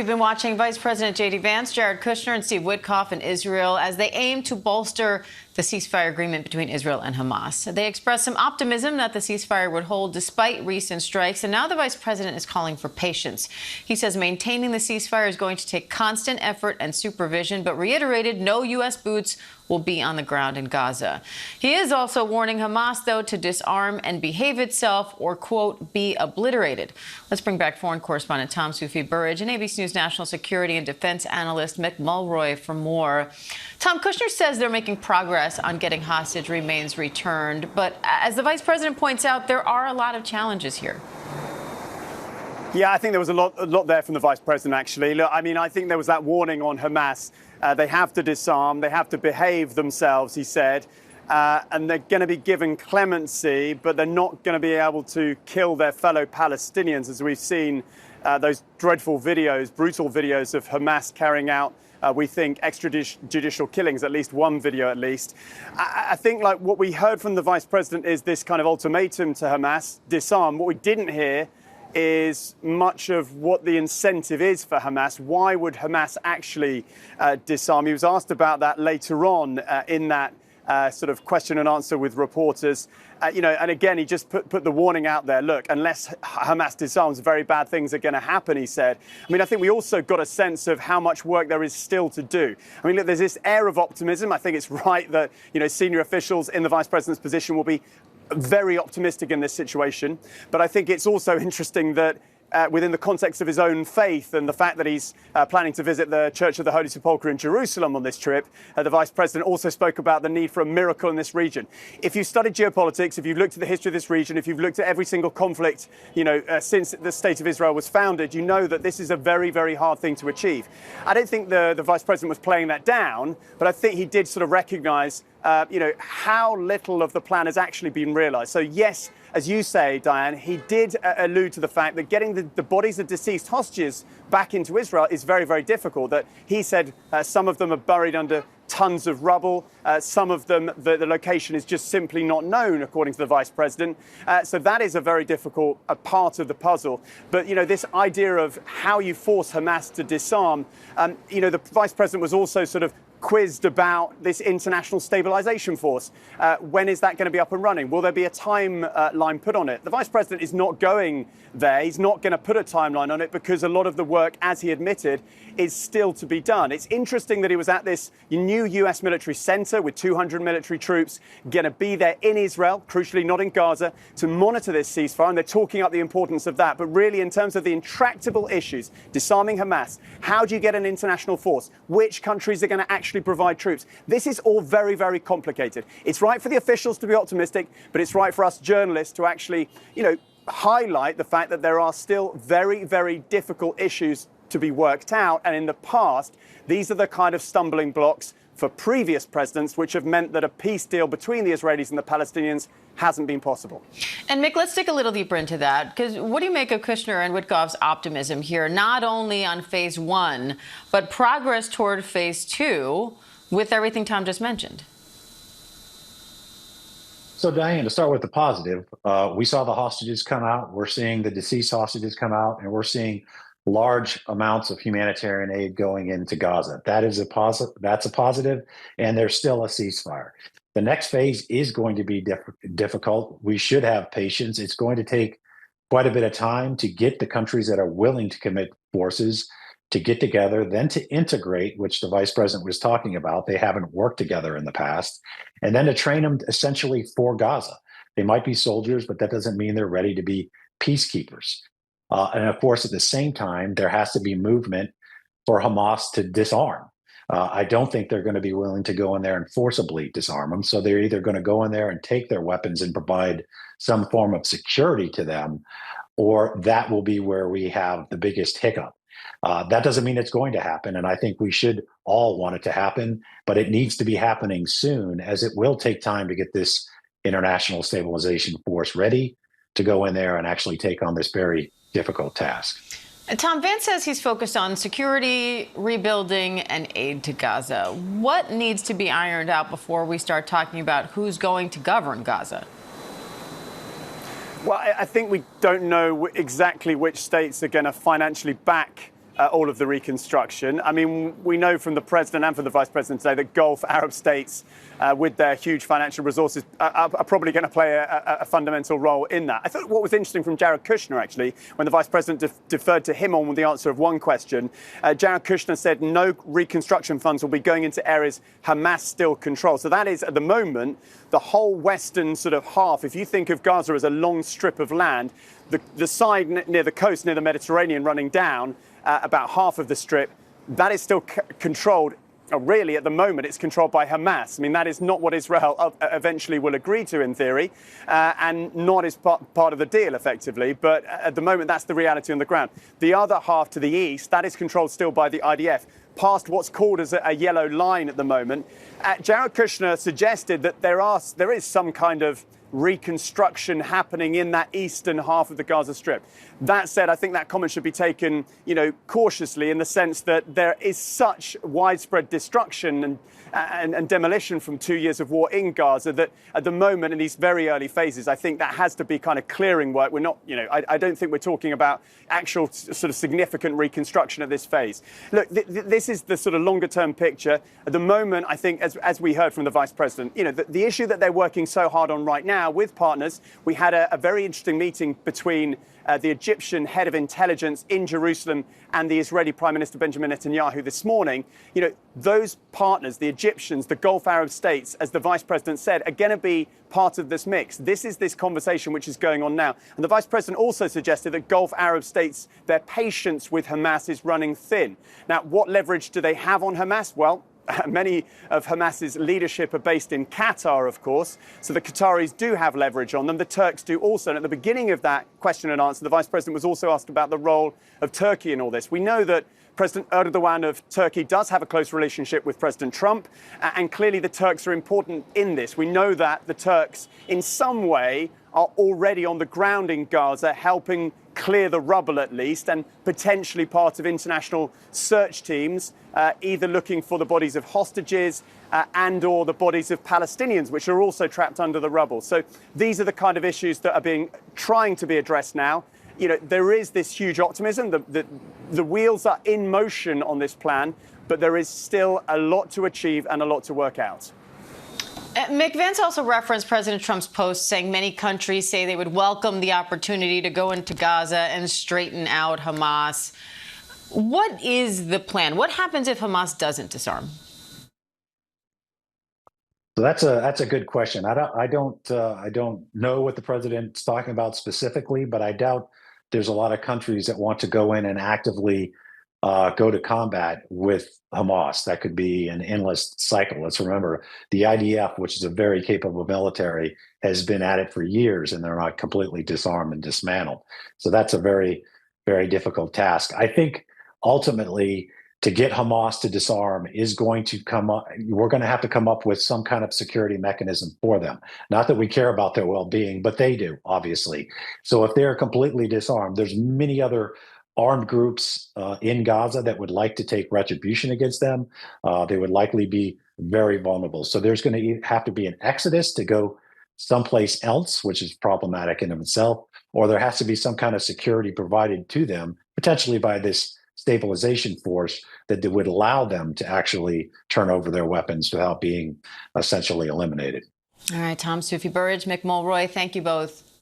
we've been watching Vice President J.D. Vance, Jared Kushner, and Steve Witkoff in Israel as they aim to bolster the ceasefire agreement between Israel and Hamas. They expressed some optimism that the ceasefire would hold despite recent strikes, and now the vice president is calling for patience. He says maintaining the ceasefire is going to take constant effort and supervision, but reiterated no U.S. boots will be on the ground in Gaza. He is also warning Hamas, though, to disarm and behave itself or, quote, be obliterated. Let's bring back foreign correspondent Tom Soufi Burridge and ABC News national security and defense analyst Mick Mulroy for more. Tom, Kushner says they're making progress on getting hostage remains returned, but as the vice president points out, there are a lot of challenges here. Yeah, I think there was a lot there from the vice president, actually. Look, I mean, I think there was that warning on Hamas. They have to disarm, they have to behave themselves, he said, and they're going to be given clemency, but they're not going to be able to kill their fellow Palestinians, as we've seen those dreadful videos, brutal videos of Hamas carrying out, we think, extrajudicial killings, at least one video at least. I think like what we heard from the vice president is this kind of ultimatum to Hamas, disarm. What we didn't hear is much of what the incentive is for Hamas. Why would Hamas actually disarm? He was asked about that later on in that sort of question and answer with reporters. And again, he just put the warning out there. Look, unless Hamas disarms, very bad things are going to happen, he said. I mean, I think we also got a sense of how much work there is still to do. I mean, look, there's this air of optimism. I think it's right that, senior officials in the vice president's position will be very optimistic in this situation. But I think it's also interesting that within the context of his own faith and the fact that he's planning to visit the Church of the Holy Sepulchre in Jerusalem on this trip, the vice president also spoke about the need for a miracle in this region. If you've studied geopolitics, if you've looked at the history of this region, if you've looked at every single conflict, since the state of Israel was founded, you know that this is a very, very hard thing to achieve. I don't think the vice president was playing that down, but I think he did sort of recognize how little of the plan has actually been realized. So yes, as you say, Diane, he did allude to the fact that getting the bodies of deceased hostages back into Israel is very, very difficult. That he said some of them are buried under tons of rubble. Some of them, the location is just simply not known, according to the vice president. So that is a very difficult part of the puzzle. But, this idea of how you force Hamas to disarm, the vice president was also sort of quizzed about this international stabilization force. When is that going to be up and running? Will there be a timeline put on it? The vice president is not going there. He's not going to put a timeline on it because a lot of the work, as he admitted, is still to be done. It's interesting that he was at this new U.S. military center with 200 military troops going to be there in Israel, crucially not in Gaza, to monitor this ceasefire. And they're talking up the importance of that. But really, in terms of the intractable issues, disarming Hamas, how do you get an international force? Which countries are going to actually provide troops? This is all very, very complicated. It's right for the officials to be optimistic, but it's right for us journalists to actually, highlight the fact that there are still very, very difficult issues to be worked out. And in the past, these are the kind of stumbling blocks for previous presidents, which have meant that a peace deal between the Israelis and the Palestinians hasn't been possible. And Mick, let's dig a little deeper into that, because what do you make of Kushner and Witkoff's optimism here, not only on phase one, but progress toward phase two with everything Tom just mentioned? So, Diane, to start with the positive, we saw the hostages come out. We're seeing the deceased hostages come out, and we're seeing large amounts of humanitarian aid going into Gaza. That is a positive. That's a positive, and there's still a ceasefire. The next phase is going to be difficult. We should have patience. It's going to take quite a bit of time to get the countries that are willing to commit forces to get together, then to integrate, which the vice president was talking about. They haven't worked together in the past, and then to train them essentially for Gaza. They might be soldiers, but that doesn't mean they're ready to be peacekeepers. And of course, at the same time, there has to be movement for Hamas to disarm. I don't think they're going to be willing to go in there and forcibly disarm them. So they're either going to go in there and take their weapons and provide some form of security to them, or that will be where we have the biggest hiccup. That doesn't mean it's going to happen, and I think we should all want it to happen, but it needs to be happening soon, as it will take time to get this international stabilization force ready to go in there and actually take on this very difficult task. Tom, Vance says he's focused on security, rebuilding, and aid to Gaza. What needs to be ironed out before we start talking about who's going to govern Gaza? Well, I think we don't know exactly which states are going to financially back all of the reconstruction. I mean, we know from the president and from the vice president today that Gulf Arab states, with their huge financial resources, are probably going to play a fundamental role in that. I thought what was interesting from Jared Kushner, actually, when the vice president deferred to him on the answer of one question, Jared Kushner said no reconstruction funds will be going into areas Hamas still control. So that is, at the moment, the whole western sort of half. If you think of Gaza as a long strip of land, the side near the coast, near the Mediterranean, running down, about half of the strip, that is still controlled. Really, at the moment, it's controlled by Hamas. I mean, that is not what Israel eventually will agree to, in theory, and not as part of the deal, effectively. But at the moment, that's the reality on the ground. The other half to the east, that is controlled still by the IDF, past what's called as a yellow line at the moment. Jared Kushner suggested that there is some kind of reconstruction happening in that eastern half of the Gaza Strip. That said, I think that comment should be taken, cautiously, in the sense that there is such widespread destruction and demolition from 2 years of war in Gaza that at the moment, in these very early phases, I think that has to be kind of clearing work. We're not, I don't think we're talking about actual sort of significant reconstruction at this phase. Look, this is the sort of longer term picture. At the moment, I think, as we heard from the vice president, the issue that they're working so hard on right now with partners, we had a very interesting meeting between the Egyptian head of intelligence in Jerusalem and the Israeli Prime Minister Benjamin Netanyahu this morning. Those partners, the Egyptians, the Gulf Arab states, as the vice president said, are going to be part of this mix. This is this conversation which is going on now. And the vice president also suggested that Gulf Arab states, their patience with Hamas is running thin. Now, what leverage do they have on Hamas? Well, many of Hamas's leadership are based in Qatar, of course, so the Qataris do have leverage on them. The Turks do also. And at the beginning of that question and answer, the vice president was also asked about the role of Turkey in all this. We know that President Erdogan of Turkey does have a close relationship with President Trump, and clearly the Turks are important in this. We know that the Turks, in some way, are already on the ground in Gaza, helping clear the rubble at least, and potentially part of international search teams, either looking for the bodies of hostages and or the bodies of Palestinians, which are also trapped under the rubble. So these are the kind of issues that are trying to be addressed now. There is this huge optimism. The wheels are in motion on this plan, but there is still a lot to achieve and a lot to work out. Mick, Vance also referenced President Trump's post saying many countries say they would welcome the opportunity to go into Gaza and straighten out Hamas. What is the plan? What happens if Hamas doesn't disarm? So that's a good question. I don't know what the president's talking about specifically, but I doubt there's a lot of countries that want to go in and actively go to combat with Hamas. That could be an endless cycle. Let's remember the IDF, which is a very capable military, has been at it for years, and they're not completely disarmed and dismantled. So that's a very, very difficult task. I think ultimately, to get Hamas to disarm is going to come up. We're going to have to come up with some kind of security mechanism for them. Not that we care about their well-being, but they do, obviously. So if they're completely disarmed, there's many other armed groups in Gaza that would like to take retribution against them. They would likely be very vulnerable. So there's going to have to be an exodus to go someplace else, which is problematic in of itself, or there has to be some kind of security provided to them, potentially by this stabilization force that would allow them to actually turn over their weapons without being essentially eliminated. All right, Tom Soufi Burridge, Mick Mulroy, thank you both.